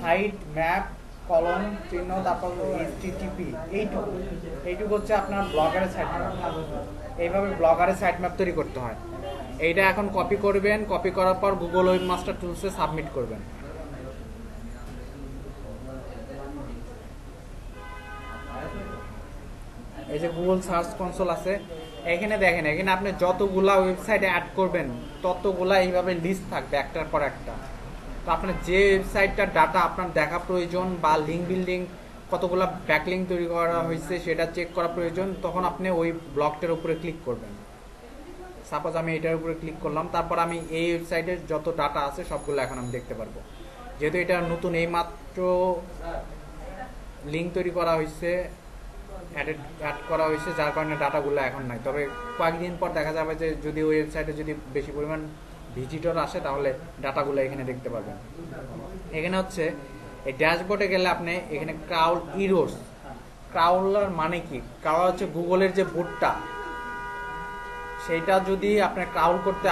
Site map কলম চিহ্ন তারপর এইচটিটিপি এইটুকু হচ্ছে আপনার ব্লগারের সাইট ম্যাপ। এইভাবে ব্লগারের সাইট ম্যাপ তৈরি করতে হয়। এইটা এখন কপি করবেন, কপি করার পর গুগল ওয়েবমাস্টার টুলসে সাবমিট করবেন। এই যে গুগল সার্চ কনসোল আছে, এখানে দেখেন, এখানে আপনি যতগুলা ওয়েবসাইটে অ্যাড করবেন ততগুলা এইভাবে লিস্ট থাকবে একটার পর একটা। তো আপনার যে ওয়েবসাইটটার ডাটা আপনার দেখা প্রয়োজন বা লিঙ্ক বিল্ডিং কতগুলা ব্যাকলিঙ্ক তৈরি করা হয়েছে সেটা চেক করা প্রয়োজন, তখন আপনি ওই ব্লকটার উপরে ক্লিক করবেন। সাপোজ আমি এটার উপরে ক্লিক করলাম, তারপর আমি এই ওয়েবসাইটের যত ডাটা আছে সবগুলো এখন আমি দেখতে পারবো। যেহেতু এটা নতুন এইমাত্র লিঙ্ক তৈরি করা হয়েছে, অ্যাড করা হয়েছে, যার কারণে ডাটাগুলো এখন নাই। তবে কয়েকদিন পর দেখা যাবে যে যদি ওই ওয়েবসাইটে যদি বেশি পরিমাণ ভিজিটর আসে তাহলে ডাটাগুলো এখানে দেখতে পাবেন। এখানে হচ্ছে এই ড্যাশবোর্ডে গেলে আপনি এখানে ক্রাউল ইরোস, ক্রাউলার মানে কি? ক্রাউল হচ্ছে গুগলের যে বোর্ডটা, সেইটা যদি আপনার ক্রাউল করতে